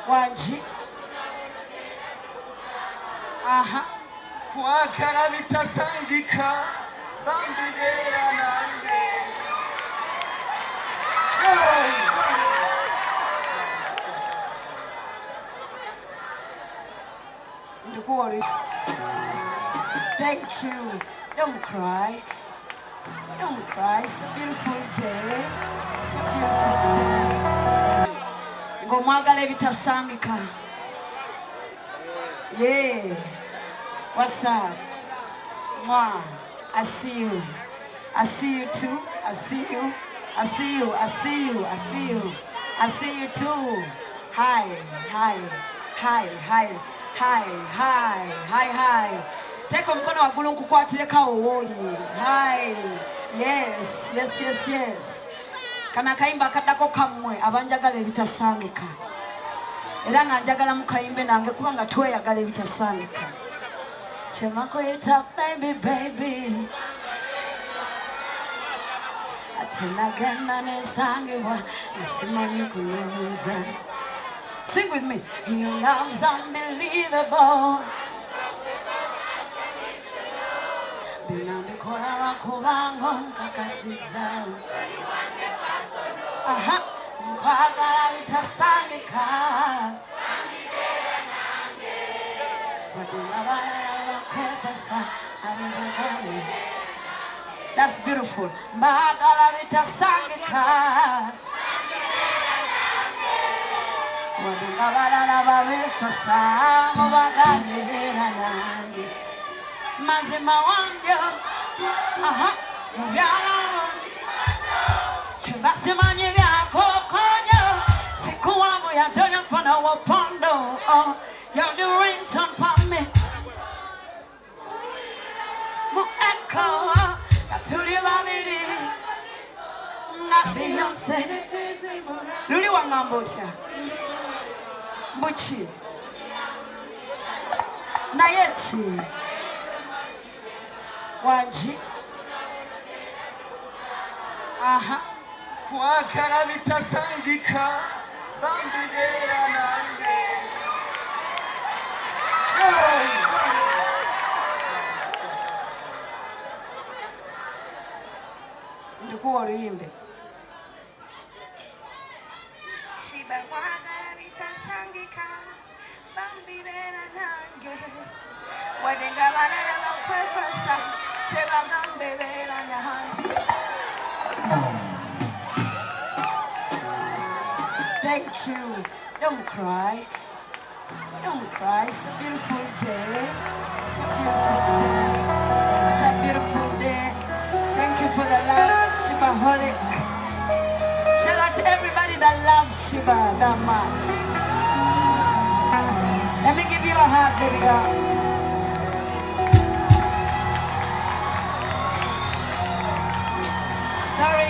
Wanji. Aha. Kwakala bitasangika. Bambigera nange. Thank you. Don't cry. Don't cry. It's a beautiful day. It's a beautiful day. Omwala bitasangika. Yeah. What's up? Mwah. I see you. I see you too. I see you. I see you. I see you. I see you. I see you too. Hi. Hi. Hi. Hi. Hi. Hi. Hi. Hi. Take mkono wa gulu kukwatire kawo woli. Hi. Yes. Yes. Yes. Yes. Kana Akayimba kadako kamwe abanjagala bitasangika. Era nga njagala mukayimbe nange kubanga tweyagala bitasangika. Chemako ita baby baby. Atinagenda nesangiwa nasimanyi kuluza. Sing with me. Your love's unbelievable. Dinambikola wakubango nkakasiza. Aha. Nkwagala bitasangika. That's beautiful. Magala bitasangika. Wadingabala babefasa mubaganira nange. Mazima wange. Aha. Mubyala. Chibasimanyi byakokonyo. Sikuwamu yantonya mfana wapondo. Oh, you're the ringtone for me. Mu echo. Tuli babiri. Na Beyonce. Luli wangambotya. Mbuchi. Na yechi. Wanji. Aha. Kwakala bitasangika. Bambigera nange. Ndikuwa luyimbe. Sheebah kwagala bitasangika. Bambigera nange. Wadenga banana bakwefasa. Sebagambebera nange. Thank you. Don't cry. Don't cry. It's a beautiful day. It's a beautiful day. It's a beautiful day. Thank you for the love, Sheebaholic. Shout out to everybody that loves Sheebah that much. Let me give you a hug, baby girl. Sorry.